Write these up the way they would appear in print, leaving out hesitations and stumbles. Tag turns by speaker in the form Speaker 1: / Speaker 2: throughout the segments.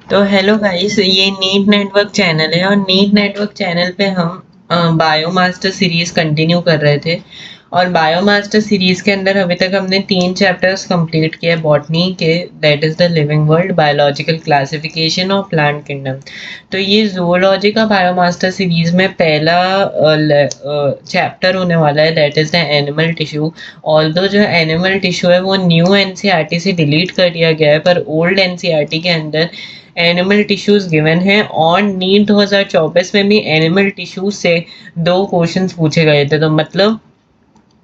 Speaker 1: तो hello guys, ये NEET network channel है और नीट नेटवर्क चैनल पे हम बायोमास्टर सीरीज कंटिन्यू कर रहे थे। और बायोमास्टर सीरीज के अंदर अभी तक हमने 3 चैप्टर्स कंप्लीट किए बॉटनी के, that is the living world, biological classification और प्लांट किंगडम। तो ये जूलॉजी का बायोमास्टर सीरीज में पहला चैप्टर होने वाला है, that is the animal tissue. Although जो एनिमल टिश्यू है वो न्यू एनसीईआरटी से डिलीट कर दिया गया है, पर ओल्ड एनसीईआरटी के अंदर एनिमल टिश्यूज गिवन है। और नीट 2024 में भी एनिमल टिश्यूज से 2 क्वेश्चंस पूछे गए थे। तो मतलब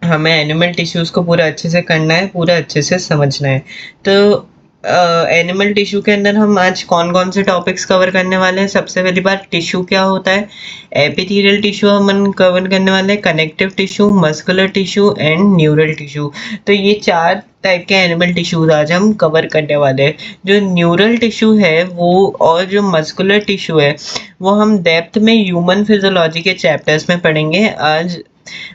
Speaker 1: हमें एनिमल टिश्यूज को पूरा अच्छे से करना है, पूरा अच्छे से समझना है। तो एनिमल टिश्यू के अंदर हम आज कौन कौन से टॉपिक्स कवर करने वाले हैं। सबसे पहली बात, टिश्यू क्या होता है। एपिथेलियल टिश्यू हम कवर करने वाले हैं, connective tissue, muscular tissue and neural tissue. तो ये 4 टाइप के एनिमल टिश्यूज आज हम कवर करने वाले हैं। जो न्यूरल टिश्यू है वो और जो मस्कुलर टिश्यू है वो हम डेप्थ में ह्यूमन फिजियोलॉजी के चैप्टर्स में पढ़ेंगे आज।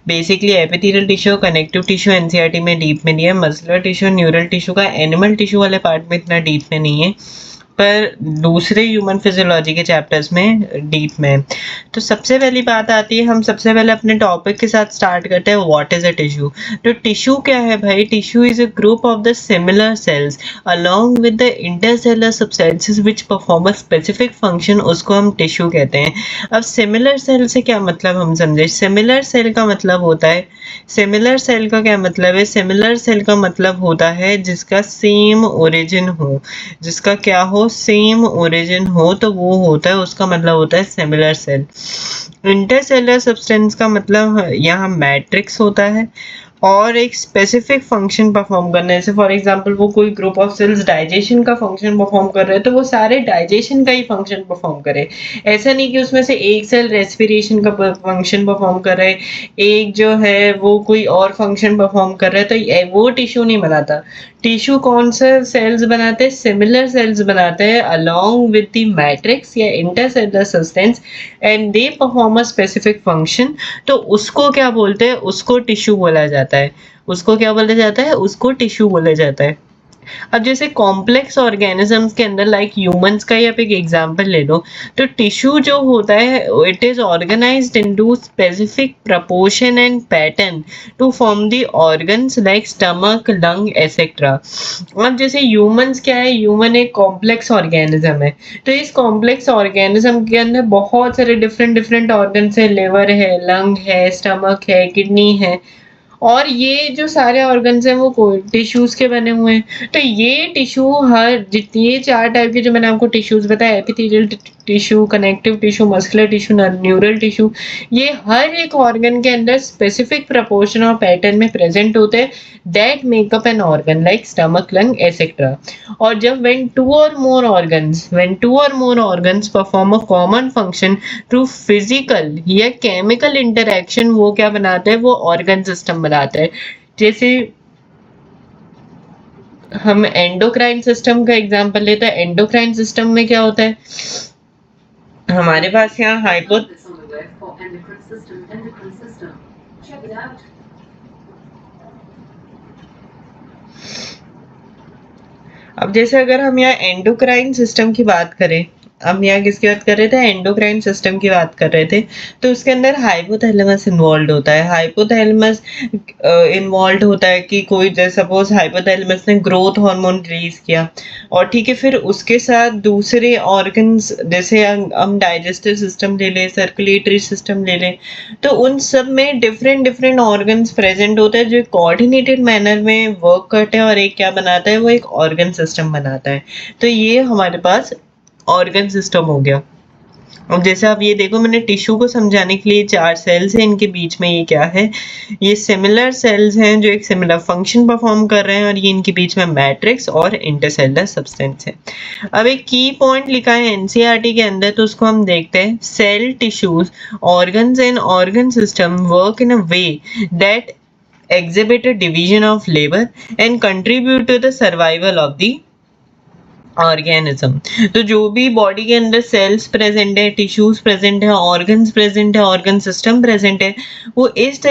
Speaker 1: Basically epithelial tissue, connective tissue NCERT में डीप में दिया है। मस्कुलर टिश्यू, न्यूरल टिश्यू का एनिमल टिश्यू वाले पार्ट में इतना डीप में नहीं है, पर दूसरे ह्यूमन फिजियोलॉजी के चैप्टर्स में डीप में। तो सबसे पहली बात आती है, हम सबसे पहले अपने टॉपिक के साथ स्टार्ट करते हैं, व्हाट इज अ टिश्यू। तो टिश्यू क्या है भाई। Tissue is a group of the similar sales along with the intercellular substances which perform a specific function, उसको हम टिश्यू कहते हैं। अब सिमिलर सेल से क्या मतलब हम समझे। सिमिलर सेल का मतलब होता है, सिमिलर सेल का क्या मतलब है। सिमिलर सेल का मतलब होता है जिसका सेम ओरिजिन हो, जिसका क्या हो, सेम ओरिजिन हो, तो वो होता है, उसका मतलब होता है सिमिलर सेल। इंटरसेलुलर सब्सटेंस का मतलब यहाँ मैट्रिक्स होता है और एक स्पेसिफिक फंक्शन परफॉर्म करना है। जैसे फॉर एग्जांपल वो कोई ग्रुप ऑफ सेल्स डाइजेशन का फंक्शन परफॉर्म कर रहे हैं तो वो सारे डाइजेशन का ही फंक्शन परफॉर्म करे। ऐसा नहीं कि उसमें से एक सेल रेस्पिरेशन का फंक्शन परफॉर्म कर रहा है, एक जो है वो कोई और फंक्शन परफॉर्म कर रहा है, तो वो टिश्यू नहीं बनाता। टिश्यू कौन सा सेल्स बनाते हैं, सिमिलर सेल्स बनाते हैं अलोंग विद द मैट्रिक्स या intercellular substance, and they perform a specific function. तो उसको क्या बोलते हैं, उसको टिश्यू बोला जाता है। उसको क्या बोला जाता है, उसको टिश्यू बोला जाता है। अब जैसे कॉम्प्लेक्स ऑर्गेनिजम्स के अंदर लाइक ह्यूमंस का ही आप एक एग्जांपल ले लो, तो टिश्यू जो होता है it is organised into specific proportion and pattern to form the organs like stomach, lung etcetera. अब जैसे ह्यूमंस क्या है, ह्यूमन एक कॉम्प्लेक्स ऑर्गेनिज्म है। तो इस कॉम्प्लेक्स ऑर्गेनिज्म के अंदर बहुत सारे डिफरेंट डिफरेंट ऑर्गन्स है, लिवर है, लंग है, स्टमक है, किडनी है, और ये जो सारे ऑर्गन्स हैं वो टिश्यूज के बने हुए हैं। तो ये टिश्यू हर जितनी, ये 4 टाइप के जो मैंने आपको टिश्यूज बताया, epithelial tissue, connective tissue, muscular tissue, neural tissue, ये हर एक ऑर्गन के अंदर स्पेसिफिक प्रोपोर्शन और पैटर्न में प्रेजेंट होते हैं, that makeup an organ like stomach, lung etcetera. और जब when two or more organs perform a common function through physical या केमिकल इंटरेक्शन, वो क्या बनाते हैं, वो ऑर्गन सिस्टम बनाते हैं। जैसे हम एंडोक्राइन सिस्टम का एग्जांपल लेते हैं। एंडोक्राइन सिस्टम में क्या होता है, हमारे पास यहाँ हाइपो, अब जैसे अगर हम यहाँ एंडोक्राइन सिस्टम की बात करें, हम यहाँ किसकी बात कर रहे थे, एंडोक्राइन सिस्टम की बात कर रहे थे। तो उसके अंदर हाइपोथैलेमस इन्वॉल्व होता है। हाइपोथैलेमस इन्वॉल्व होता है कि कोई, जैसे सपोज हाइपोथैलेमस ने ग्रोथ हार्मोन रिलीज किया, और ठीक है, फिर उसके साथ दूसरे ऑर्गन्स, जैसे हम डाइजेस्टिव सिस्टम ले लें, सर्कुलेटरी सिस्टम ले लें, तो उन सब में डिफरेंट डिफरेंट ऑर्गन्स प्रेजेंट होते हैं जो कोऑर्डिनेटेड मैनर में वर्क करते हैं, और एक क्या बनाता है, वो एक ऑर्गन सिस्टम बनाता है। तो ये हमारे पास ऑर्गन सिस्टम हो गया। अब जैसे आप ये देखो, मैंने टिश्यू को समझाने के लिए 4 सेल्स हैं, इनके बीच में ये क्या है, ये सिमिलर सेल्स हैं जो एक सिमिलर फंक्शन परफॉर्म कर रहे हैं, और ये इनके बीच में मैट्रिक्स और इंटरसेलुलर सब्सटेंस है। अब एक की पॉइंट लिखा है एनसीईआरटी के अंदर, तो उसको हम देखते हैं। Cell, tissues, organs and organ system work in a way that exhibit a division of labor and contribute to the survival of the organism. तो जो भी बॉडी के अंदर सेल्स प्रेजेंट है, टिश्यूज प्रेजेंट है, ऑर्गन्स प्रेजेंट है, organ system present है, वो इस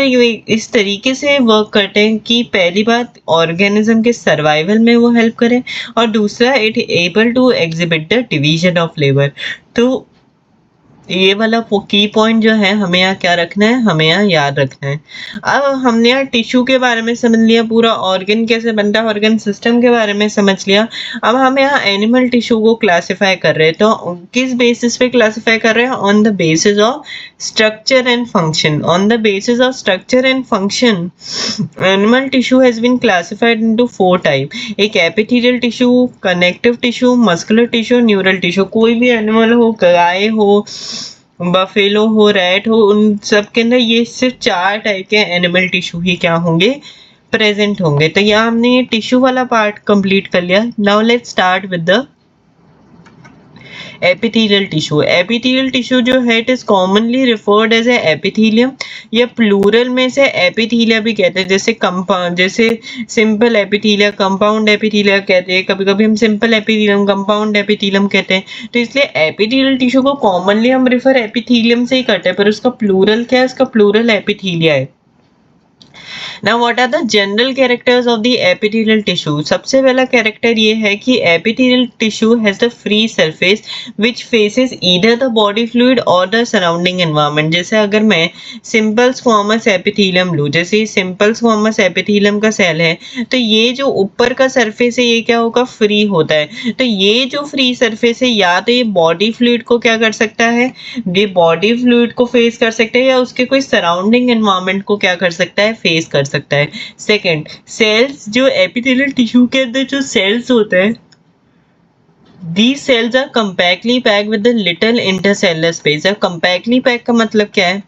Speaker 1: तरीके से वर्क करते हैं कि पहली बात ऑर्गेनिज्म के सर्वाइवल में वो हेल्प करें, और दूसरा it able to exhibit the division of labour. तो ये वाला की पॉइंट जो है हमें यहाँ क्या रखना है, हमें यहाँ याद रखना है। अब हमने यहाँ टिश्यू के बारे में समझ लिया, पूरा ऑर्गन कैसे बनता है, ऑर्गन सिस्टम के बारे में समझ लिया। अब हम यहाँ एनिमल टिश्यू को क्लासिफाई कर रहे हैं, तो किस बेसिस पे क्लासिफाई कर रहे हैं? On the basis of structure and function. On the basis of structure and function animal tissue has been classified into 4 type. एक epithelial tissue, connective tissue, muscular tissue, neural tissue. कोई भी animal हो, गाय हो, buffalo हो, rat हो, उन सब के अंदर ये सिर्फ 4 टाइप के एनिमल टिश्यू ही क्या होंगे, प्रेजेंट होंगे। तो यहाँ हमने ये टिश्यू वाला पार्ट कंप्लीट कर लिया। Now let's start with the epithelial tissue. Epithelial tissue जो है it is commonly referred as a epithelium, या प्लूरल में से एपिथेलिया भी कहते हैं। जैसे कंपाउंड, जैसे सिंपल एपिथेलिया, कंपाउंड एपिथेलिया कहते हैं, कभी कभी हम सिंपल एपिथेलियम, कंपाउंड एपिथेलियम कहते हैं। तो इसलिए एपिथेलियल टिश्यू को कॉमनली हम रिफर एपिथेलियम से ही करते हैं, पर उसका प्लूरल क्या है? उसका प्लूरल एपिथेलिया है। Now what are the general characters of the epithelial tissue? सबसे पहला कैरेक्टर ये है कि epithelial tissue has the free surface which faces either the body fluid or the surrounding environment। जैसे अगर मैं सिंपल स्क्वामस एपिथेलियम लूँ, जैसे सिंपल स्क्वामस एपिथेलियम का सेल है, तो ये जो ऊपर का सरफेस है ये क्या होगा? फ्री होता है। तो ये जो फ्री सरफेस है, या तो ये बॉडी फ्लूइड को क्या कर सकता है, ये बॉडी फ्लूइड को फेस कर सकता है, या उसके कोई सराउंडिंग एनवायरनमेंट को क्या कर सकता है, फेस कर सकता है। सेकंड, सेल्स, जो एपिथेलियल टिश्यू के अंदर जो सेल्स होते हैं, these cells are compactly packed with the little intercellular space। अब compactly packed का मतलब क्या है?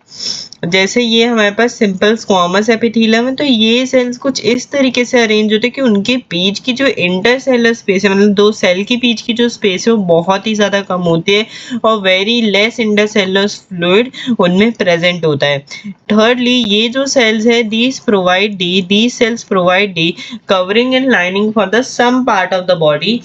Speaker 1: जैसे ये हमारे पास सिंपल स्क्वामस एपिथेलियम है, तो ये सेल्स कुछ इस तरीके से अरेंज होते हैं कि उनके बीच की जो इंटरसेलुलर स्पेस है, मतलब दो सेल के बीच की जो स्पेस है वो बहुत ही ज़्यादा कम होती है, और वेरी लेस इंटरसेलुलर फ्लूइड उनमें प्रेजेंट होता है। थर्डली, ये जो सेल्स है these cells provide the covering and lining for the some part of the body।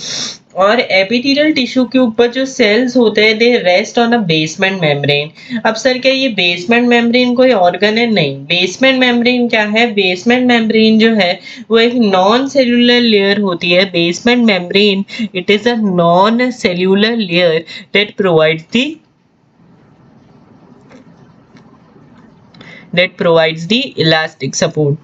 Speaker 1: और एपिथेलियल टिश्यू के ऊपर जो सेल्स होते हैं they rest on a basement membrane. अब सर क्या ये बेसमेंट मेम्ब्रेन कोई ऑर्गन है? नहीं। बेसमेंट मेम्ब्रेन क्या है? बेसमेंट मेम्ब्रेन जो है वो एक नॉन सेल्यूलर लेयर होती है। Basement membrane it is a non cellular layer that provides the elastic support।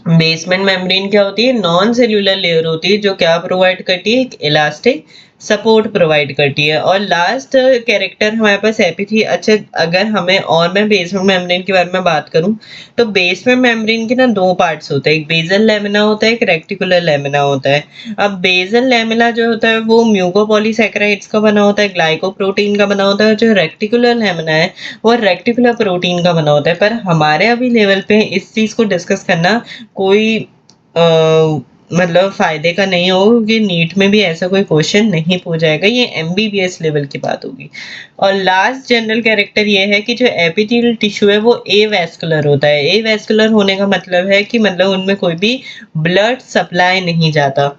Speaker 1: Basement membrane क्या होती है? नॉन सेल्यूलर लेयर होती है जो क्या प्रोवाइड करती है? एक इलास्टिक सपोर्ट प्रोवाइड करती है। और लास्ट कैरेक्टर हमारे पास अच्छा, अगर हमें और मैं बेसमेंट मेम्ब्रेन के बारे में बात करूं, तो बेसमेंट मेम्ब्रेन के ना 2 पार्ट्स होते हैं, एक बेसल लेमिना होता है, एक रेक्टिकुलर लेमिना होता है। अब बेसल लेमिना जो होता है वो म्यूकोपॉलीसैकेराइड्स का बना होता है, ग्लाइकोप्रोटीन का बना होता है। जो रेक्टिकुलर लेमिना है वो रेक्टिकुलर प्रोटीन का बना होता है। पर हमारे अभी लेवल पे इस चीज को डिस्कस करना कोई मतलब फायदे का नहीं होगा, क्योंकि नीट में भी ऐसा कोई क्वेश्चन नहीं पूछा जाएगा, ये एमबीबीएस लेवल की बात होगी। और लास्ट जनरल कैरेक्टर ये है कि जो एपिथेलियल टिश्यू है वो एवेस्कुलर होता है। एवेस्कुलर होने का मतलब है कि मतलब उनमें कोई भी ब्लड सप्लाई नहीं जाता।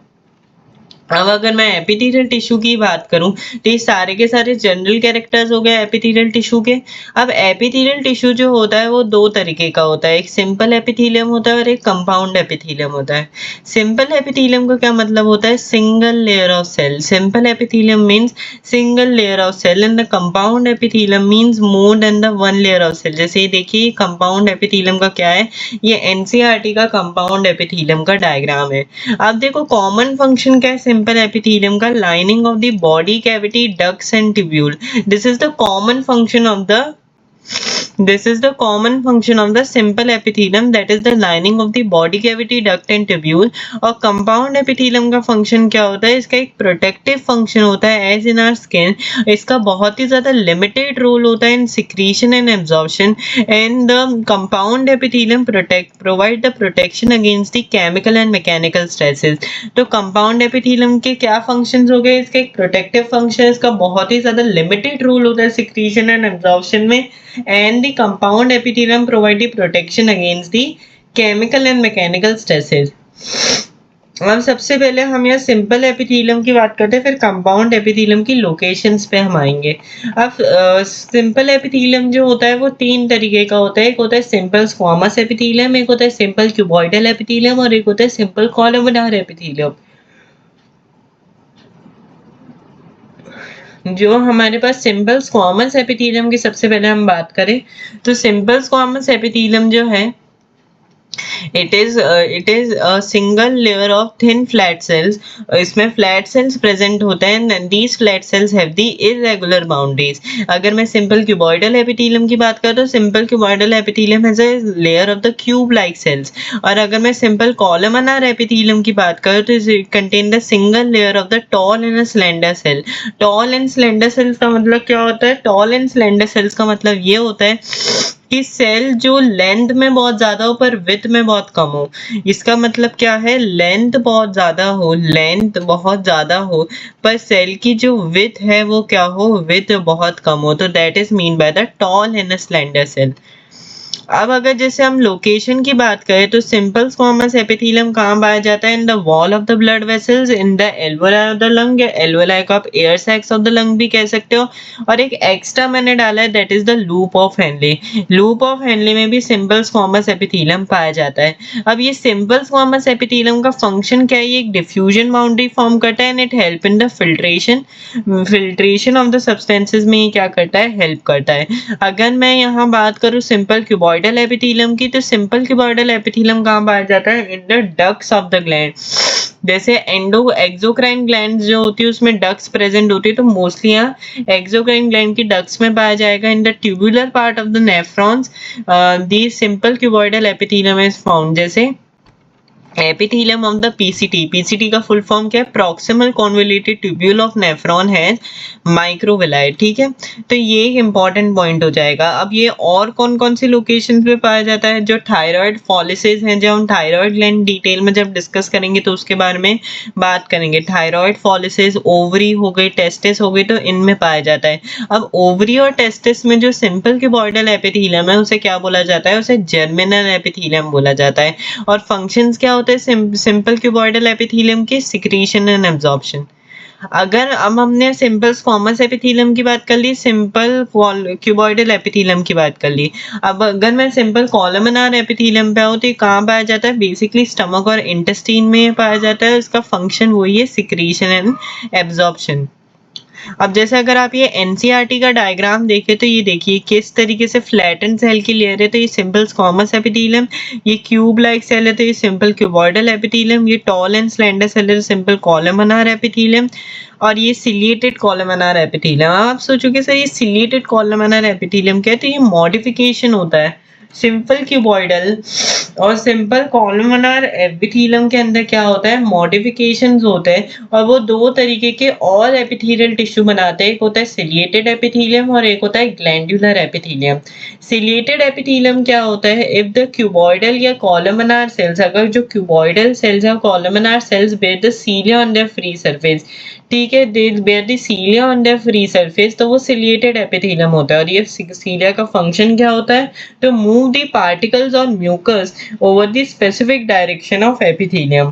Speaker 1: अब अगर मैं एपिथेलियल टिश्यू की बात करूं, तो ये सारे के सारे जनरल कैरेक्टर्स हो गए एपिथेलियल टिश्यू के। अब एपिथेलियल टिश्यू जो होता है वो 2 तरीके का होता है, एक सिंपल एपिथेलियम होता है और एक कंपाउंड एपिथेलियम होता है। सिंपल एपिथेलियम का क्या मतलब होता है? Single layer of cell. Simple epithelium means single layer of cell, and the compound epithelium means more than the 1 layer of cell. जैसे ये देखिए कंपाउंड एपिथेलियम का क्या है, ये एनसीईआरटी का कंपाउंड एपिथेलियम का डायग्राम है। अब देखो कॉमन फंक्शन क्या है सिंपल एपिथेलियम का? Lining of the body cavity, ducts and tubule. This is the common function of the simple epithelium, that is the lining of the body cavity, duct and tubule। और compound epithelium का function क्या होता है? इसका एक protective function होता है as in our skin। इसका बहुत ही ज़्यादा limited role होता है in secretion and absorption, and the compound epithelium provide the protection against the chemical and mechanical stresses। तो compound epithelium के क्या functions हो गए? इसका एक protective function, इसका बहुत ही ज़्यादा limited role होता है secretion and absorption में, and the compound epithelium provide the protection against the chemical and mechanical stresses। अब सबसे पहले हम यहाँ सिंपल एपिथेलियम की बात करते हैं, फिर कंपाउंड एपिथेलियम की लोकेशंस पे हम आएंगे। अब सिंपल एपिथेलियम जो होता है वो तीन तरीके का होता है। एक होता है सिंपल स्क्वामस एपिथेलियम, एक होता है सिंपल क्यूबॉइडल एपिथेलियम और एक होता है सिंपल कॉलमनार एपिथेलियम। जो हमारे पास सिंपल स्क्वामस एपिथेलियम की सबसे पहले हम बात करें तो सिंपल स्क्वामस एपिथेलियम जो है it is a single layer of thin flat cells। इसमें flat cells present होते हैं and these flat cells have the irregular boundaries। अगर मैं simple cuboidal epithelium की बात करूँ तो simple cuboidal epithelium has a layer of the cube like cells। और अगर मैं simple columnar epithelium की बात करूँ तो it contain the single layer of the tall and a slender cell। tall and slender cells का मतलब क्या होता है? tall and slender cells का मतलब ये होता है कि सेल जो लेंथ में बहुत ज्यादा हो पर विड्थ में बहुत कम हो। इसका मतलब क्या है? लेंथ बहुत ज्यादा हो, लेंथ बहुत ज्यादा हो पर सेल की जो विड्थ है वो क्या हो? विड्थ बहुत कम हो। तो that is mean by the tall and slender cell. अब अगर जैसे हम लोकेशन की बात करें तो सिंपल स्क्वामस एपिथेलियम कहाँ पाया जाता है? In the wall of the blood vessels, in the alveoli of the lung, या एल्वोलाई को आप air sacs of the lung भी कह सकते हो। और एक एक्स्ट्रा मैंने डाला है that is the loop of Henle. Loop of Henle में भी सिंपल स्क्वामस एपिथेलियम पाया जाता है। अब ये सिंपल स्क्वामस एपिथेलियम का फंक्शन क्या है? ये एक डिफ्यूजन बाउंड्री फॉर्म करता है and it help in the filtration of the substances में ये क्या करता है? हेल्प करता है। अगर मैं यहाँ बात करूँ सिंपल क्यूबॉइडल एपिथेलियम की तो सिंपल क्यूबॉइडल एपिथेलियम कहाँ पाया जाता है? In the ducts of the gland. जैसे एक्सोक्राइन ग्लैंड जो होती है उसमें डक्ट्स प्रेजेंट होती है तो मोस्टली यहाँ एक्सोक्राइन ग्लैंड की डक्ट्स में पाया जाएगा। In the tubular part of the nephrons the simple cuboidal epithelium is found. जैसे epithelium of the PCT, PCT का फुल फॉर्म क्या है? Proximal convoluted tubule of nephron है माइक्रोविलाई। ठीक है, तो ये एक इंपॉर्टेंट पॉइंट हो जाएगा। अब ये और कौन कौन सी लोकेशन पे पाया जाता है? जो थायराइड फॉलिसेस हैं, जब हम थायराइड ग्लैंड डिटेल में जब डिस्कस करेंगे तो उसके बारे में बात करेंगे। थायराइड फॉलिसेस, ओवरी हो गई, टेस्टिस हो गई, तो इनमें पाया जाता है। अब ओवरी और टेस्टिस में जो सिंपल क्यूबॉइडल एपिथेलियम है उसे क्या बोला जाता है? उसे जर्मिनल एपिथेलियम बोला जाता है। और फंक्शंस क्या होते हैं सिंपल क्यूबॉइडल एपिथेलियम की? Secretion and absorption. अगर अब हमने सिंपल स्क्वामस एपिथेलियम की बात कर ली, सिंपल क्यूबॉइडल एपिथेलियम की बात कर ली, अब अगर मैं सिंपल कॉलमनार एपिथेलियम पे आऊँ तो ये कहाँ पाया जाता है? बेसिकली स्टमक और इंटेस्टाइन में पाया जाता है। इसका फंक्शन वही है, सिक्रीशन एंड एब्जॉर्प्शन। अब जैसे अगर आप ये एनसीईआरटी का डायग्राम देखें तो ये देखिए किस तरीके से फ्लैटन सेल की लेयर है, तो ये सिंपल स्क्वामस एपिथेलियम, ये क्यूब लाइक सेल है तो ये सिंपल क्यूबॉइडल एपिथेलियम, ये टॉल एंड स्लेंडर सेल है तो सिंपल कॉलमनार एपिथेलियम, और ये सिलिएटेड कॉलमनार एपिथेलियम। आप सोचोगे सर ये सिलिएटेड कॉलमनार एपिथेलियम क्या है? तो ये मॉडिफिकेशन होता है। सिंपल क्यूबॉइडल और सिंपल कॉलमनार एपिथेलियम के अंदर क्या होता है? मॉडिफिकेशंस होते हैं और वो दो तरीके के और एपिथेलियल टिश्यू बनाते हैं। एक होता है सिलिएटेड एपिथेलियम और एक होता है ग्लैंडुलर एपिथेलियम। सिलिएटेड एपिथेलियम क्या होता है? इफ द क्यूबॉइडल या कॉलमनार सेल्स, अगर जो क्यूबॉइडल सेल्स या columnar cells bear the cilia on their free surface, ठीक है, they bear the cilia on their free surface, तो वो सिलिएटेड एपिथेलियम होता है। और ये सीलिया का फंक्शन क्या होता है? to move the particles or mucus over the specific direction of epithelium।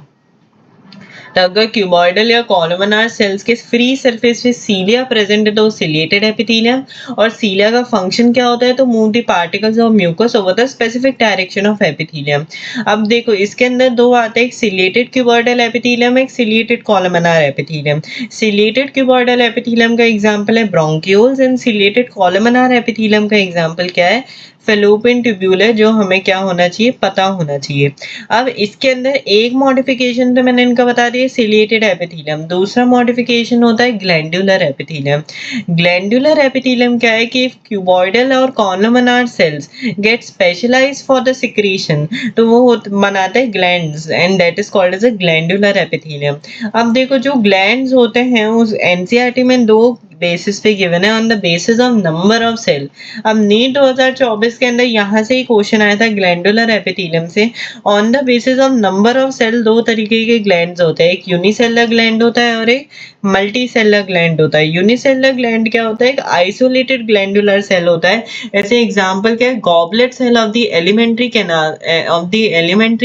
Speaker 1: तो अगर क्यूबॉइडल या कॉलमनार सेल्स के फ्री सरफेस पे सीलिया प्रेजेंट है तो सिलिएटेड एपिथेलियम, और सीलिया का फंक्शन क्या होता है? तो move the particles of mucus over the specific direction of epithelium. अब देखो इसके अंदर दो आते हैं, एक सिलिएटेड क्यूबॉइडल एपिथेलियम, एक ciliated columnar epithelium. Ciliated cuboidal epithelium का एग्जांपल है bronchioles and ciliated columnar epithelium का एग्जांपल क्या है? फेलोपियन ट्यूब्यूल है, जो हमें क्या होना चाहिए? पता होना चाहिए। अब इसके अंदर एक मॉडिफिकेशन तो मैंने इनका बता दिया, सिलिएटेड एपिथेलियम। दूसरा मॉडिफिकेशन होता है ग्लैंडुलर एपिथेलियम। ग्लैंडुलर एपिथेलियम क्या है कि क्यूबॉइडल और columnar cells get specialised for the secretion, तो वो बनाते हैं glands and that is called as a glandular epithelium. अब देखो जो ग्लैंड्स होते हैं उस एनसीईआरटी में दो बेसिस पे गिवन है, on the basis of number of cell. अब नीट 2024 के अंदर यहाँ से ही क्वेश्चन आया था ग्लैंडुलर एपिथेलियम से, on the basis of number of cell दो तरीके के ग्लैंड्स होते हैं, एक यूनिसेलुलर ग्लैंड होता है और एक मल्टी सेलर ग्लैंड होता है। यूनिसेलर ग्लैंड क्या होता है? एक आइसोलेटेड ग्लैंडुलर सेल होता है। ऐसे एग्जांपल क्या है? Goblet cell of the alimentary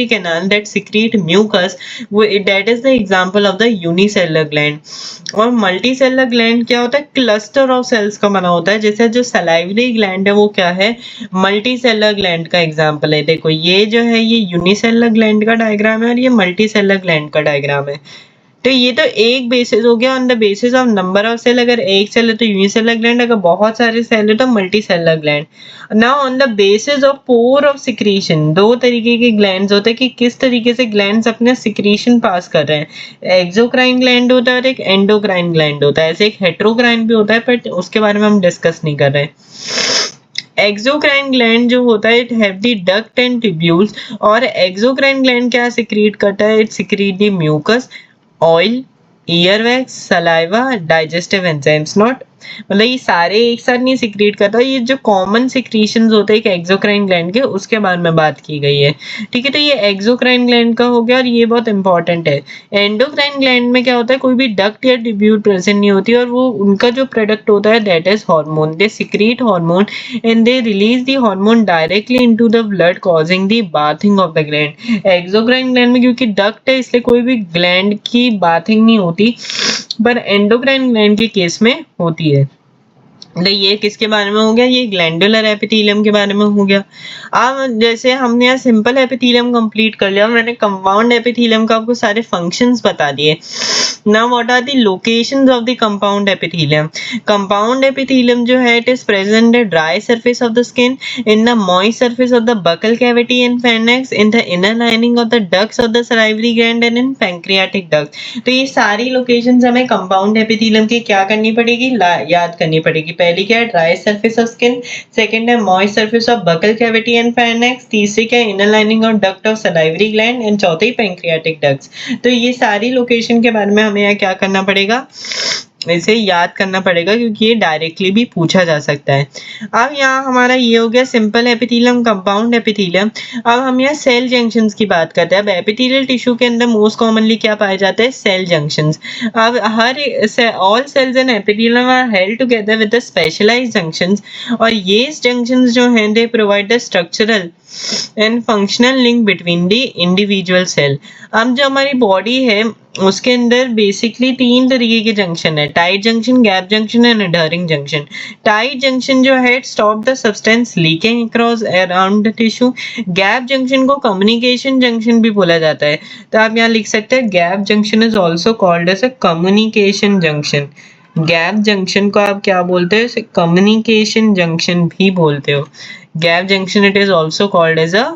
Speaker 1: canal that secrete mucus, वो that is the example of the unicellular gland. और मल्टी सेलर ग्लैंड क्या होता है? क्लस्टर ऑफ सेल्स का बना होता है। जैसे जो सलाइवरी ग्लैंड है वो क्या है? मल्टी सेलर ग्लैंड का एग्जांपल है। देखो ये जो है ये यूनिसेलर ग्लैंड का डायग्राम है और ये मल्टी सेलर ग्लैंड का डायग्राम है। तो ये तो एक बेसिस हो गया on the basis of number of cell. अगर एक सेल है तो यूनिसेलर ग्लैंड, अगर बहुत सारे सेल है तो multi cellular gland. Now on the basis of pore of secretion, दो तरीके के ग्लैंड्स होते हैं कि किस तरीके से ग्लैंड्स अपने सिक्रीशन पास कर रहे हैं। एक्सोक्राइन ग्लैंड होता है और एक एंडोक्राइन ग्लैंड होता है। ऐसे एक हेट्रोक्राइन भी होता है, बट उसके बारे में हम डिस्कस नहीं कर रहे हैं। एक्सोक्राइन ग्लैंड जो होता है it have the duct and tubules. और एक्सोक्राइन ग्लैंड क्या सिक्रीट करता है? It secrete the mucus, oil, earwax, saliva, digestive enzymes. Not मतलब ये सारे एक साथ नहीं सिक्रीट करता, ये जो कॉमन सिक्रीशंस होते हैं एक एक्सोक्राइन ग्लैंड के, उसके बारे में बात की गई है। ठीक है, तो ये एक्सोक्राइन ग्लैंड का हो गया और ये बहुत इंपॉर्टेंट है। एंडोक्राइन ग्लैंड में क्या होता है? कोई भी डक्ट या ट्यूब्यूल प्रेजेंट नहीं होती और वो उनका जो प्रोडक्ट होता है that is hormone. They secrete hormone and they release the hormone directly into the blood causing the bathing of the gland. Exocrine gland में क्योंकि डक्ट है इसलिए कोई भी ग्लैंड की बाथिंग नहीं होती, पर एंडोक्राइन ग्लैंड के केस में होती है। तो ये किसके बारे में हो गया? ये ग्लैंडुलर एपिथेलियम के बारे में हो गया। अब जैसे हमने यहाँ सिंपल एपिथेलियम कंप्लीट कर लिया, मैंने कंपाउंड एपिथेलियम का आपको सारे फंक्शंस बता दिए। Now what are the locations of the compound epithelium? Compound epithelium जो है it is present at dry surface of the skin, in the moist surface of the buccal cavity and pharynx, in the inner lining of the ducts of the salivary gland and in pancreatic duct. तो ये सारी locations हमें compound epithelium की क्या करनी पड़ेगी? याद करनी पड़ेगी। पहली क्या है? Dry surface of skin, second है moist surface of buccal cavity and pharynx, तीसरी क्या है? Inner lining of duct of salivary gland and चौथी पैंक्रियाटिक डक्ट्स। तो ये सारी लोकेशन के बारे में हमें यहाँ क्या करना पड़ेगा? इसे याद करना पड़ेगा क्योंकि ये डायरेक्टली भी पूछा जा सकता है। अब यहाँ हमारा ये हो गया सिंपल एपिथेलियम, कंपाउंड एपिथेलियम। अब हम यहाँ सेल जंक्शंस की बात करते हैं। अब एपिथेलियल टिश्यू के अंदर मोस्ट कॉमनली क्या पाए जाते हैं? Cell junctions. अब all cells in epithelium are held together with the specialised junctions, और ये जंक्शंस जो हैं they provide the structural and functional link between the individual cell. अब जो हमारी बॉडी है उसके अंदर बेसिकली तीन तरीके के जंक्शन है, tight junction, gap junction and adhering junction. Tight junction जो है stop the substance leaking across around the tissue. Gap junction को कम्युनिकेशन जंक्शन भी बोला जाता है, तो आप यहाँ लिख सकते हैं gap junction is also called as a communication junction. Gap junction को आप क्या बोलते हो? कम्युनिकेशन जंक्शन भी बोलते हो। Gap junction it is also called as a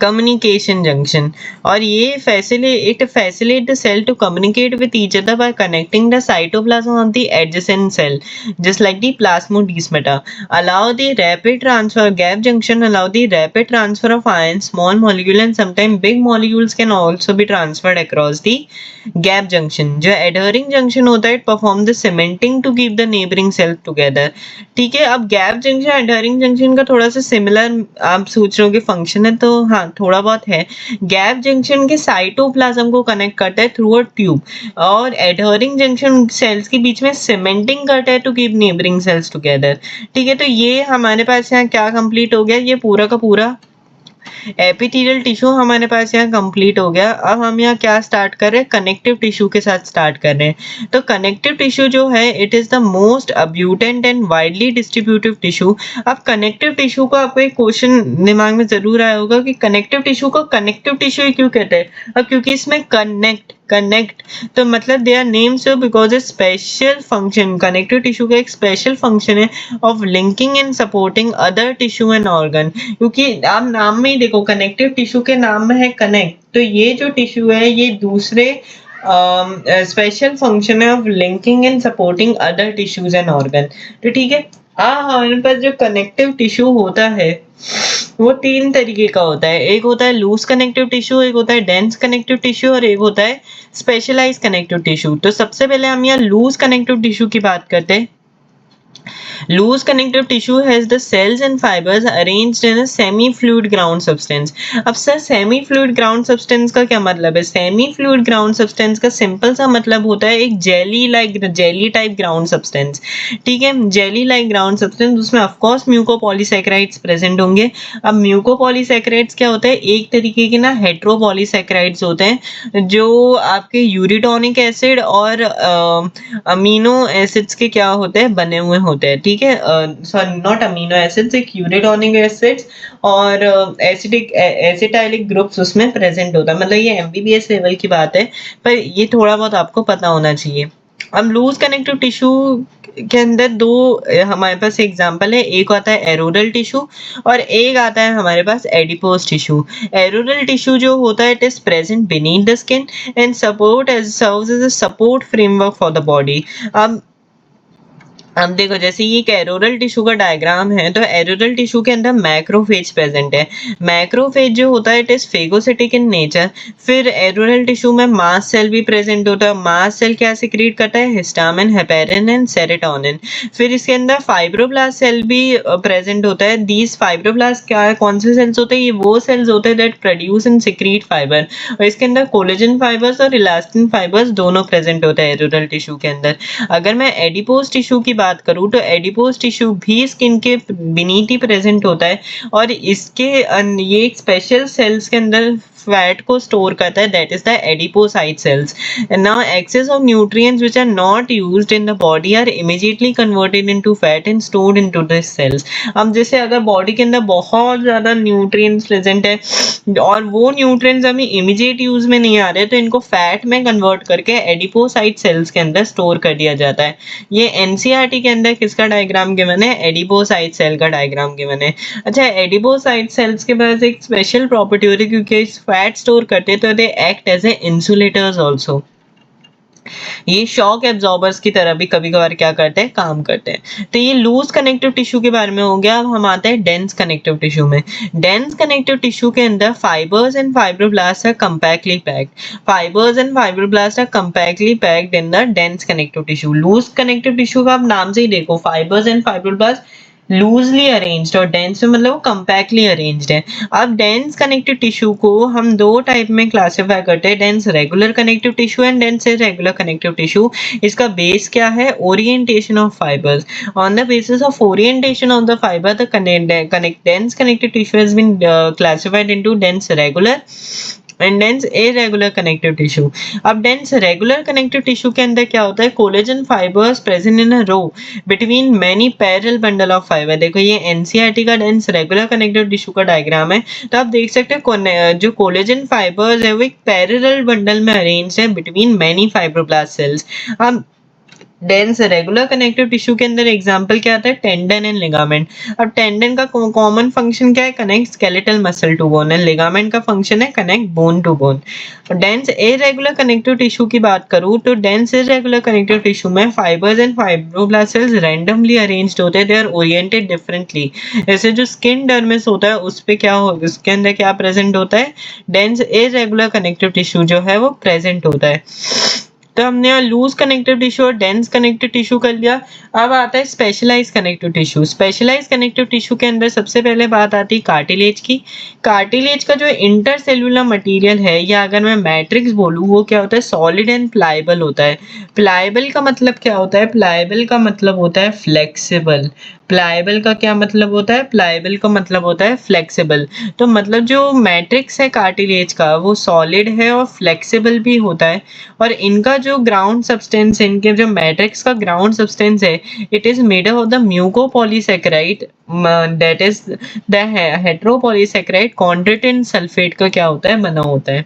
Speaker 1: communication junction, और ये facilitate the cell to communicate with each other by connecting the cytoplasm of the adjacent cell, just like the plasmodesmata. Gap junction allow the rapid transfer of ions, small molecule and sometimes big molecules can also be transferred across the gap junction. जो adhering junction होता है it perform the cementing to keep the neighboring cells together. ठीक है, अब gap junction adhering junction का थोड़ा सा similar आप सोच रहे हो कि फंक्शन है, तो हाँ थोड़ा बहुत है। गैप जंक्शन के साइटोप्लाज्म को कनेक्ट करता है थ्रू अ ट्यूब, और एडहरिंग जंक्शन सेल्स के बीच में सीमेंटिंग करता है to keep neighbouring cells together. ठीक है, तो ये हमारे पास यहाँ क्या कंप्लीट हो गया? ये पूरा का पूरा एपिथेलियल टिश्यू हमारे पास यहाँ कंप्लीट हो गया। अब हम यहाँ क्या स्टार्ट कर रहे हैं? कनेक्टिव टिश्यू के साथ स्टार्ट कर रहे हैं। तो कनेक्टिव टिश्यू जो है it is the most abundant and widely distributive tissue. अब कनेक्टिव टिश्यू को आपको एक क्वेश्चन दिमाग में जरूर आया होगा कि कनेक्टिव टिश्यू को कनेक्टिव टिश्यू क्यों कहते हैं? अब क्योंकि इसमें कनेक्ट तो मतलब they are name so because a special function, connective tissue का एक स्पेशल फंक्शन है of linking and supporting other tissue and organ. क्योंकि आप नाम में ही देखो कनेक्टिव टिश्यू के नाम में है कनेक्ट, तो ये जो टिश्यू है ये दूसरे स्पेशल फंक्शन है of linking and supporting other tissues and organ. तो ठीक है, हमारे पास जो कनेक्टिव टिश्यू होता है वो तीन तरीके का होता है। एक होता है लूज कनेक्टिव टिश्यू, एक होता है डेंस कनेक्टिव टिश्यू और एक होता है स्पेशलाइज्ड कनेक्टिव टिश्यू। तो सबसे पहले हम यहाँ लूज कनेक्टिव टिश्यू की बात करते हैं। Loose connective tissue has the cells and fibers arranged in a semi-fluid ground substance. अब sir semi fluid ground substance का क्या मतलब है? सेमी फ्लूइड ग्राउंड सब्सटेंस का सिंपल सा मतलब होता है एक जेली टाइप ग्राउंड सब्सटेंस, ठीक है, जेली लाइक ग्राउंड सब्सटेंस, उसमें ऑफ कोर्स म्यूकोपॉलीसैकेराइड्स प्रेजेंट होंगे। अब म्यूकोपॉलीसैकेराइड्स क्या होता है? एक तरीके के ना हेट्रोपॉलीसैकेराइड्स होते हैं जो आपके यूरिटोनिक एसिड और अमीनो एसिड्स के क्या होते हैं, बने हुए होते हैं, ठीक है, सॉरी नॉट अमीनो एसिड्स, एक यूरिटोनिक एसिड्स और एसिडिक एसिटाइलिक ग्रुप्स उसमें प्रेजेंट होता है। मतलब ये एमबीबीएस लेवल की बात है, पर ये थोड़ा बहुत आपको पता होना चाहिए। अब लूज कनेक्टिव टिश्यू के अंदर दो हमारे पास एग्जांपल है, एक आता है एरोडल टिश्यू और एक आता है हमारे पास एडिपोज टिश्यू। एरोडल टिश्यू जो होता है it is present beneath the skin and support as serves as a support framework for the body. अब देखो जैसे ये एक एरोरल टिश्यू का डायग्राम है, तो एरोरल टिश्यू के अंदर मैक्रोफेज प्रेजेंट है। मैक्रोफेज जो होता है it is phagocytic in nature. फिर एरोरल टिश्यू में मास्ट सेल भी प्रेजेंट होता है। मास्ट सेल क्या सिक्रीट करता है? Histamine, heparin and serotonin. फिर इसके अंदर फाइब्रोब्लास्ट सेल भी प्रेजेंट होता है। दीज फाइब्रोब्लास्ट क्या है, कौन से सेल्स होते हैं? ये वो सेल्स होते हैं that produce and secrete fibre, और इसके अंदर कोलेजन फाइबर्स और इलास्टिन फाइबर्स दोनों प्रेजेंट होते हैं एरोरल टिश्यू के अंदर। अगर मैं एडिपोज टिश्यू की बात करूं तो एडिपोज टिश्यू भी स्किन के बीनीथ ही प्रेजेंट होता है और इसके ये एक स्पेशल सेल्स के अंदर फैट को स्टोर करता है, that is the adipocyte cells. Now excess of nutrients which are not used in the body are immediately converted into fat and stored into this cells. अब जैसे अगर बॉडी के अंदर बहुत ज्यादा न्यूट्रिएंट्स प्रेजेंट है और वो न्यूट्रिएंट्स अभी इमीडिएट यूज में नहीं आ रहे, तो इनको फैट में कन्वर्ट करके एडिपोसाइट सेल्स के अंदर स्टोर कर दिया जाता है। ये एनसीईआरटी के अंदर किसका डायग्राम गिवन है? एडिपोसाइट सेल का डायग्राम गिवन है। अच्छा, एडिपोसाइट सेल्स के पास एक स्पेशल प्रॉपर्टी होती है, क्योंकि फैट स्टोर करते तो they act as a insulators also. ये शॉक एब्जॉर्बर्स की तरह भी कभी कभार क्या करते हैं, काम करते हैं। तो ये लूज कनेक्टिव टिश्यू के बारे में हो गया। अब हम आते हैं डेंस कनेक्टिव टिश्यू में। डेंस कनेक्टिव टिश्यू के अंदर fibres and fibroblast are compactly packed. Fibres and fibroblast are compactly packed in the dense connective tissue. Loose connective tissue का आप नाम से ही देखो, fibres and fibroblast loosely arranged और डेंस में मतलब वो कंपैक्टली अरेंज्ड है। अब डेंस कनेक्टिव टिश्यू को हम दो टाइप में क्लासिफाई करते हैं, dense regular connective tissue and dense irregular connective tissue. इसका बेस क्या है? Orientation of fibres. On the basis of orientation of the fibre the dense connective tissue has been classified into dense regular and dense irregular connective tissue. अब dense regular connective tissue के अंदर क्या होता है? Collagen fibres present in a row between many parallel bundle of fibre. देखो ये NCERT का dense regular connective tissue का डायग्राम है, तो आप देख सकते हैं जो कोलेजन फाइबर्स है वो एक पैरेलल बंडल में अरेंज है बिटवीन मेनी फाइब्रोब्लास्ट सेल्स। अब डेंस रेगुलर कनेक्टिव टिश्यू के अंदर एग्जांपल क्या आता है? Tendon and ligament. अब टेंडन का कॉमन फंक्शन क्या है? Connect skeletal muscle to bone, and ligament का फंक्शन है connect bone to bone. Dense irregular connective tissue की बात करूं तो डेंस इरेगुलर कनेक्टिव टिश्यू में fibres and fibroblast cells randomly arranged होते हैं, दे आर ओरिएंटेड डिफरेंटली। जैसे जो स्किन डर्मिस होता है उस पे क्या हो, उसके अंदर क्या प्रेजेंट होता है? डेंस इरेगुलर कनेक्टिव टिश्यू जो है वो प्रेजेंट होता है। तो हमने लूज कनेक्टिव टिश्यू और डेंस कनेक्टिव टिश्यू कर लिया। अब आता है specialise connective tissue. Specialise connective tissue के अंदर सबसे पहले बात आती है कार्टिलेज की। कार्टिलेज का जो इंटरसेल्यूलर मटेरियल है, या अगर मैं मैट्रिक्स बोलूँ, वो क्या होता है? सॉलिड एंड प्लायबल होता है। प्लायबल का मतलब क्या होता है? प्लायबल का मतलब होता है फ्लेक्सिबल। प्लायबल का क्या मतलब होता है? प्लायबल का मतलब होता है फ्लेक्सिबल। तो मतलब जो मैट्रिक्स है कार्टिलेज का वो सॉलिड है और फ्लेक्सिबल भी होता है, और इनका जो ग्राउंड सब्सटेंस है, इनके जो मैट्रिक्स का ग्राउंड सब्सटेंस है, it is made up of the mucopolysaccharide, that is the heteropolysaccharide chondroitin sulphate का क्या होता है? बना होता है।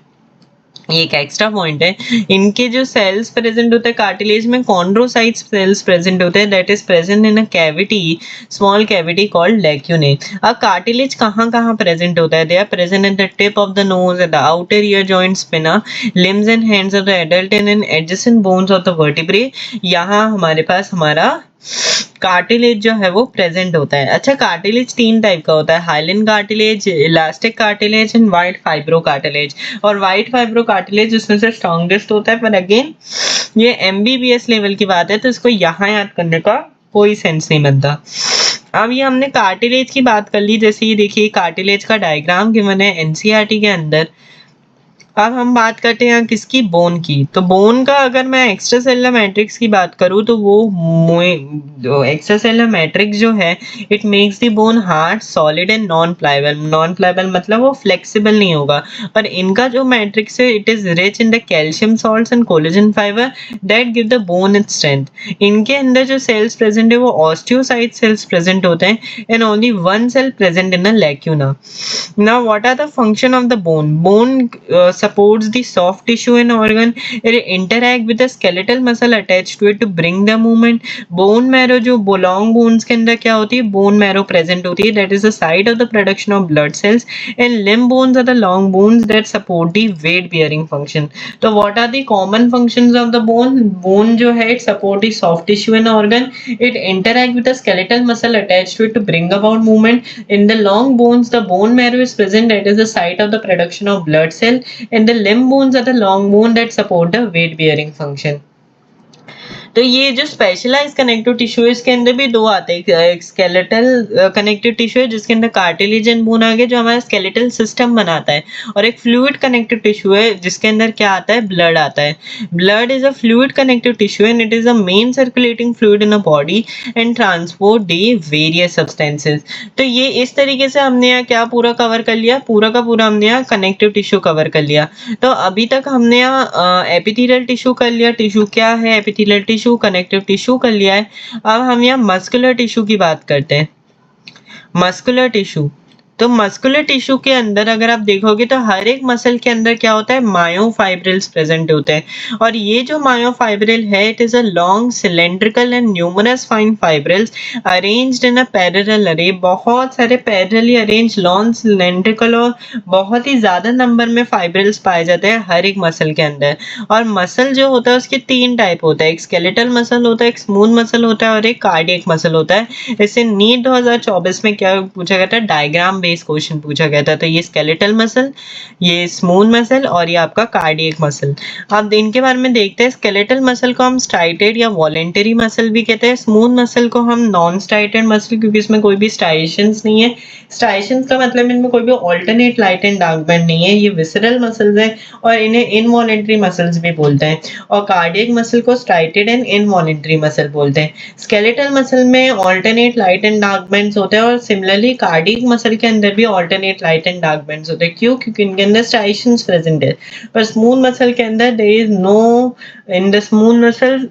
Speaker 1: ये एक एक्स्ट्रा पॉइंट है। इनके जो सेल्स प्रेजेंट होते हैं कार्टिलेज में, कॉन्ड्रोसाइट सेल्स प्रेजेंट होते हैं, that is present in a cavity, small cavity called lacunae. अब कार्टिलेज कहाँ कहाँ प्रेजेंट होता है? They are present at the tip of the nose, at the outer ear joint, pinna, limbs and hands of the adult and in adjacent bones of the vertebrae. यहाँ हमारे पास हमारा cartilage जो है वो प्रेजेंट होता है। अच्छा, कार्टिलेज तीन टाइप का होता है, hyaline cartilage, elastic cartilage and white fibro cartilage. और व्हाइट फाइब्रो कार्टिलेज उसमें से स्ट्रॉन्गेस्ट होता है, पर अगेन ये एमबीबीएस लेवल की बात है तो इसको यहाँ याद करने का कोई सेंस नहीं बनता। अब ये हमने कार्टिलेज की बात कर ली, जैसे ये देखिए कार्टिलेज का डायग्राम गिवन है एनसीईआरटी के अंदर। अब हम बात करते हैं किसकी, बोन की। तो बोन का अगर मैं एक्स्ट्रा सेलुलर मैट्रिक्स की बात करूं तो वो एक्स्ट्रा सेलुलर मैट्रिक्स जो है it makes the bone hard, solid and non pliable. Non pliable मतलब वो फ्लेक्सिबल नहीं होगा। और इनका जो मैट्रिक्स है it is rich in the calcium salts and collagen fibre that give the bone its strength. इनके अंदर जो सेल्स प्रेजेंट है वो ऑस्टियोसाइट सेल्स प्रेजेंट होते हैं and only one cell present in a lacuna. Now, what are the function of the bone? Bone supports the soft tissue and organ. It interact with the skeletal muscle attached to it to bring the movement. Bone marrow जो long bones के अंदर क्या होती है, bone marrow present होती है, that is the site of the production of blood cells. And limb bones are the long bones that support the weight bearing function. तो what are the common functions of the bone? Bone जो है it support the soft tissue and organ. It interact with the skeletal muscle attached to it to bring about movement. In the long bones, the bone marrow is present, that is the site of the production of blood cell, and the limb bones are the long bone that support the weight bearing function. तो ये जो specialise connective tissue है इसके अंदर भी दो आते हैं, एक स्केलेटल कनेक्टिव टिश्यू है जिसके अंदर कार्टिलेज एंड बोन आ गया जो हमारा स्केलेटल सिस्टम बनाता है, और एक फ्लूइड कनेक्टिव टिश्यू है जिसके अंदर क्या आता है, ब्लड आता है। Blood is a fluid connective tissue and it is a main circulating fluid in a body and transport the various substances. तो ये इस तरीके से हमने यहाँ क्या पूरा कवर कर लिया, पूरा का पूरा हमने यहाँ कनेक्टिव टिश्यू कवर कर लिया। तो अभी तक हमने यहाँ एपिथेलियल टिश्यू कर लिया, टिश्यू क्या है, एपिथेलियल टिश्यू, कनेक्टिव टिश्यू कर लिया है। अब हम यहाँ मस्कुलर टिश्यू की बात करते हैं। मस्कुलर टिश्यू, तो मस्कुलर टिश्यू के अंदर अगर आप देखोगे तो हर एक मसल के अंदर क्या होता है, मायोफाइब्रिल्स प्रेजेंट होते हैं। और ये जो मायोफाइब्रिल है it is a long cylindrical and numerous fine fibrils arranged in a parallel अरे। बहुत सारे पैरेलली अरेंज लॉन्ग सिलेंड्रिकल और बहुत ही ज्यादा नंबर में फाइब्रिल्स पाए जाते हैं हर एक मसल के अंदर। और मसल जो होता है उसके तीन टाइप होता है, एक स्केलेटल मसल होता है, एक स्मूथ मसल होता है और एक कार्डियक मसल होता है। इसे नीट 2024 में क्या पूछा गया था, डायग्राम बेस्ड क्वेश्चन पूछा गया था। तो ये स्केलेटल मसल, ये स्मूथ मसल और ये आपका कार्डियक मसल। अब इनके बारे में देखते हैं। स्केलेटल मसल को हम स्ट्राइटेड या वॉलेंटरी मसल भी कहते हैं। स्मूथ मसल को हम नॉन स्ट्राइटेड मसल, क्योंकि इसमें कोई भी स्ट्राइशंस नहीं है। स्ट्राइशंस का मतलब इनमें कोई भी alternate light and dark band नहीं है। ये विसरल मसल्स हैं और इन्हें इनवॉलेंटरी मसल्स भी बोलते हैं। और कार्डियक मसल को स्ट्राइटेड एंड इनवॉलेंटरी मसल बोलते हैं। स्केलेटल मसल में alternate light and dark bands होते हैं और सिमिलरली कार्डियक मसल के अंदर भी alternate light and dark bands होते हैं। क्यों? क्योंकि इनके अंदर स्ट्राइशंस प्रेजेंट है। पर स्मूथ मसल के अंदर there is no, in the smooth muscle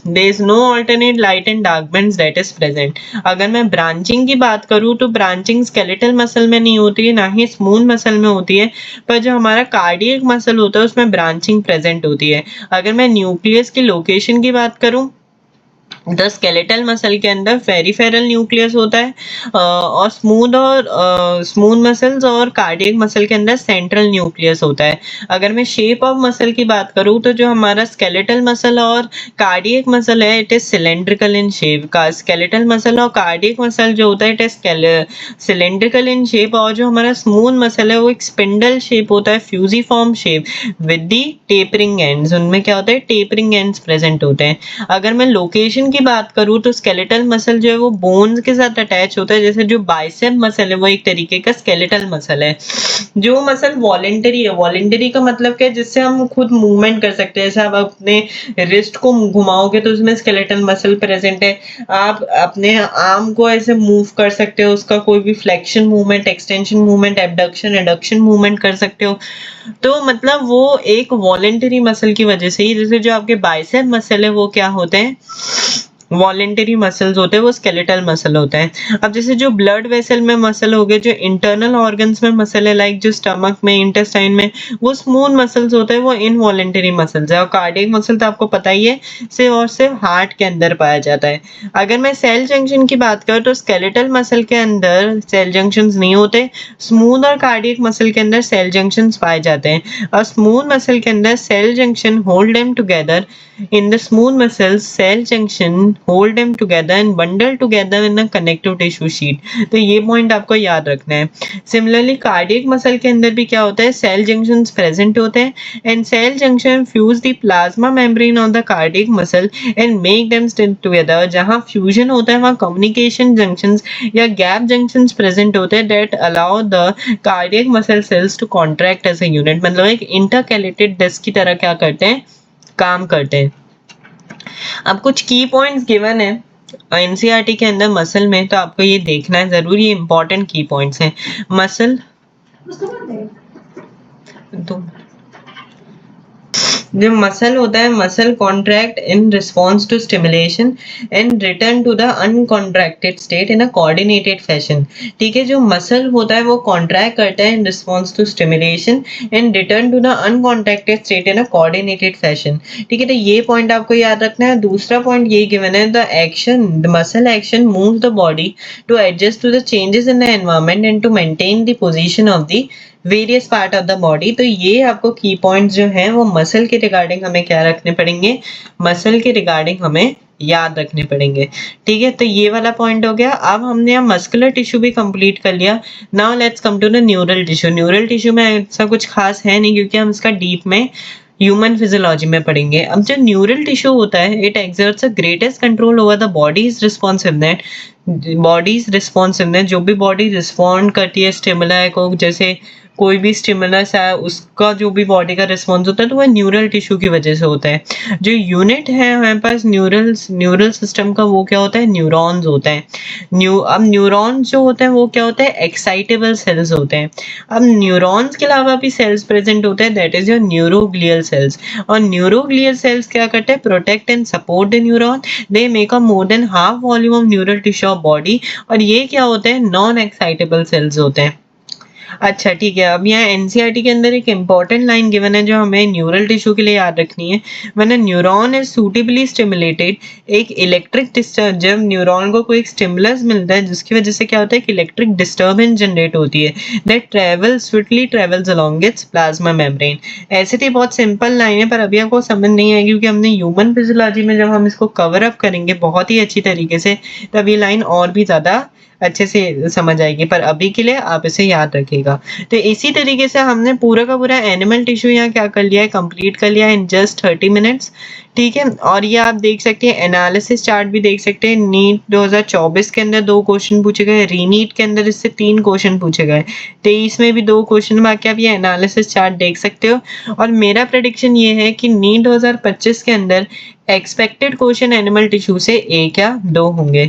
Speaker 1: there is no alternate light and dark bands that is present. अगर मैं ब्रांचिंग की बात करूँ तो ब्रांचिंग स्केलेटल मसल में नहीं होती है, ना ही स्मूथ मसल में होती है, पर जो हमारा कार्डियक मसल होता है उसमें ब्रांचिंग प्रेजेंट होती है। अगर मैं न्यूक्लियस की लोकेशन की बात करूँ द स्केलेटल मसल के अंदर पेरिफेरल न्यूक्लियस होता है और स्मूथ मसल्स और कार्डियक मसल के अंदर सेंट्रल न्यूक्लियस होता है। अगर मैं शेप ऑफ मसल की बात करूँ तो जो हमारा स्केलेटल मसल और कार्डियक मसल है it is cylindrical in shape. का स्केलेटल मसल और कार्डियक मसल जो होता है it is cylindrical in shape, और जो हमारा स्मूथ मसल है वो एक स्पिंडल शेप होता है, fusiform shape with the tapering ends. उनमें क्या होता है, टेपरिंग एंड्स प्रेजेंट होते हैं। अगर मैं लोकेशन की बात करूं तो स्केलेटल मसल जो है वो बोन्स के साथ अटैच होता है। जैसे जो बाइसेप मसल है वो एक तरीके का स्केलेटल मसल है। जो मसल वॉलेंटरी है, वॉलेंटरी का मतलब क्या है, जिससे हम खुद मूवमेंट कर सकते हैं। जैसे आप अपने रिस्ट को घुमाओगे तो उसमें स्केलेटल मसल प्रेजेंट है। आप अपने आर्म को ऐसे मूव कर सकते हो, उसका कोई भी flexion movement, extension movement, abduction, adduction movement कर सकते हो। तो मतलब वो एक वॉलेंटरी मसल की वजह से ही, जैसे जो आपके बाइसेप मसल है वो क्या होते हैं, वॉलेंटरी मसल्स होते हैं, वो स्केलेटल मसल होते हैं। अब जैसे जो ब्लड वेसल में मसल हो गए, जो इंटरनल ऑर्गन्स में मसल है लाइक जो स्टमक में, इंटेस्टाइन में, वो स्मूथ मसल्स होते हैं, वो इनवॉलेंटरी मसल्स है। और कार्डियक मसल तो आपको पता ही है सिर्फ और सिर्फ हार्ट के अंदर पाया जाता है। अगर मैं सेल जंक्शन की बात करूँ तो स्केलेटल मसल के अंदर सेल जंक्शंस नहीं होते। स्मूथ और कार्डियक मसल के अंदर सेल जंक्शंस पाए जाते हैं। और स्मूथ मसल के अंदर cell junction hold them together. In the smooth muscles, cell junction hold them together and bundle together in a connective tissue sheet. तो ये पॉइंट आपको याद रखना है. सिमिलरली कार्डियक मसल के अंदर भी क्या होता है, सेल जंक्शंस प्रेजेंट होते हैं and cell junction fuse the plasma membrane of the cardiac muscle and make them stick together. जहां फ्यूजन होता है वहां कम्युनिकेशन जंक्शंस या गैप जंक्शंस प्रेजेंट होते हैं that allow the cardiac muscle cells to contract as a unit. मतलब एक intercalated disc की तरह क्या करते हैं, काम करते हैं. अब कुछ की पॉइंट्स गिवन है एनसीईआरटी के अंदर मसल में, तो आपको ये देखना है जरूर, ये इंपॉर्टेंट की पॉइंट्स हैं. मसल तो जो मसल होता है, muscle contract in response to stimulation and return to the uncontracted state in a coordinated fashion. ठीक है, जो मसल होता है वो कॉन्ट्रैक्ट करता है in response to stimulation and return to the uncontracted state in a coordinated fashion. ठीक है, तो ये पॉइंट आपको याद रखना है. दूसरा पॉइंट ये गिवन है, the action, the muscle action moves the body to adjust to the changes in the environment and to maintain the position of the various part of the body. तो ये आपको की पॉइंट्स जो हैं वो muscle के regarding हमें क्या रखने पड़ेंगे, मसल के रिगार्डिंग हमें याद रखने पड़ेंगे. ठीक है, तो ये वाला पॉइंट हो गया. अब हमने यहाँ मस्कुलर टिश्यू भी कंप्लीट कर लिया. Now let's come to the neural tissue. Neural tissue में ऐसा कुछ खास है नहीं क्योंकि हम इसका डीप में ह्यूमन फिजियोलॉजी में पढ़ेंगे. अब जो न्यूरल टिश्यू होता है, it exerts a greatest control over the bodies responsiveness. Bodies responsiveness, जो भी बॉडी रिस्पॉन्ड करती है स्टिमुलाई को, जैसे कोई भी स्टिमुलस है उसका जो भी बॉडी का रिस्पॉन्स होता है तो वह न्यूरल टिश्यू की वजह से होता है. जो यूनिट है हमारे पास न्यूरल सिस्टम का, वो क्या होता है, न्यूरॉन्स होता है. अब न्यूरॉन्स जो होते हैं वो क्या होता है, एक्साइटेबल सेल्स होते हैं. अब न्यूरॉन्स के अलावा भी सेल्स प्रेजेंट होते हैं, that is your neuroglial sales. और न्यूरोग्लियल सेल्स क्या करते हैं, protect and support the neuron. They make a more than half volume of neural tissue of body. और ये क्या होते हैं, नॉन एक्साइटेबल सेल्स होते हैं. अच्छा ठीक है, अब यहाँ एनसीईआरटी के अंदर एक इंपॉर्टेंट लाइन गिवन है जो हमें न्यूरल टिश्यू के लिए याद रखनी है. When a neuron is suitably stimulated, एक इलेक्ट्रिक डिस्टर्ब, जब न्यूरॉन को कोई स्टिमुलस मिलता है जिसकी वजह से क्या होता है कि इलेक्ट्रिक डिस्टर्बेंस जनरेट होती है, that swiftly travels along it's plasma membrane. ऐसे तो बहुत सिंपल लाइन है पर अभी आपको समझ नहीं आएगी क्योंकि हमने ह्यूमन फिजियोलॉजी में जब हम इसको कवर अप करेंगे बहुत ही अच्छी तरीके से, तब ये लाइन और भी ज्यादा अच्छे से समझ आएगी. पर अभी के लिए आप इसे याद रखिएगा. तो इसी तरीके से हमने पूरा का पूरा एनिमल टिश्यू यहाँ क्या कर लिया है, कंप्लीट कर लिया इन जस्ट 30 मिनट्स. ठीक है, और ये आप देख सकते हैं, एनालिसिस चार्ट भी देख सकते हैं. नीट 2024 के अंदर 2 क्वेश्चन पूछे गए, रीनीट के अंदर इससे 3 क्वेश्चन पूछे गए, 23 में भी 2 क्वेश्चन. बाकी आप ये एनालिसिस चार्ट देख सकते हो. और मेरा प्रेडिक्शन ये है कि नीट 2025 के अंदर एक्सपेक्टेड क्वेश्चन एनिमल टिश्यू से 1 या 2 होंगे.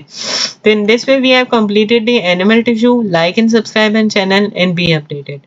Speaker 1: तो in this way we have completed the animal tissue. Like and subscribe and channel and be updated.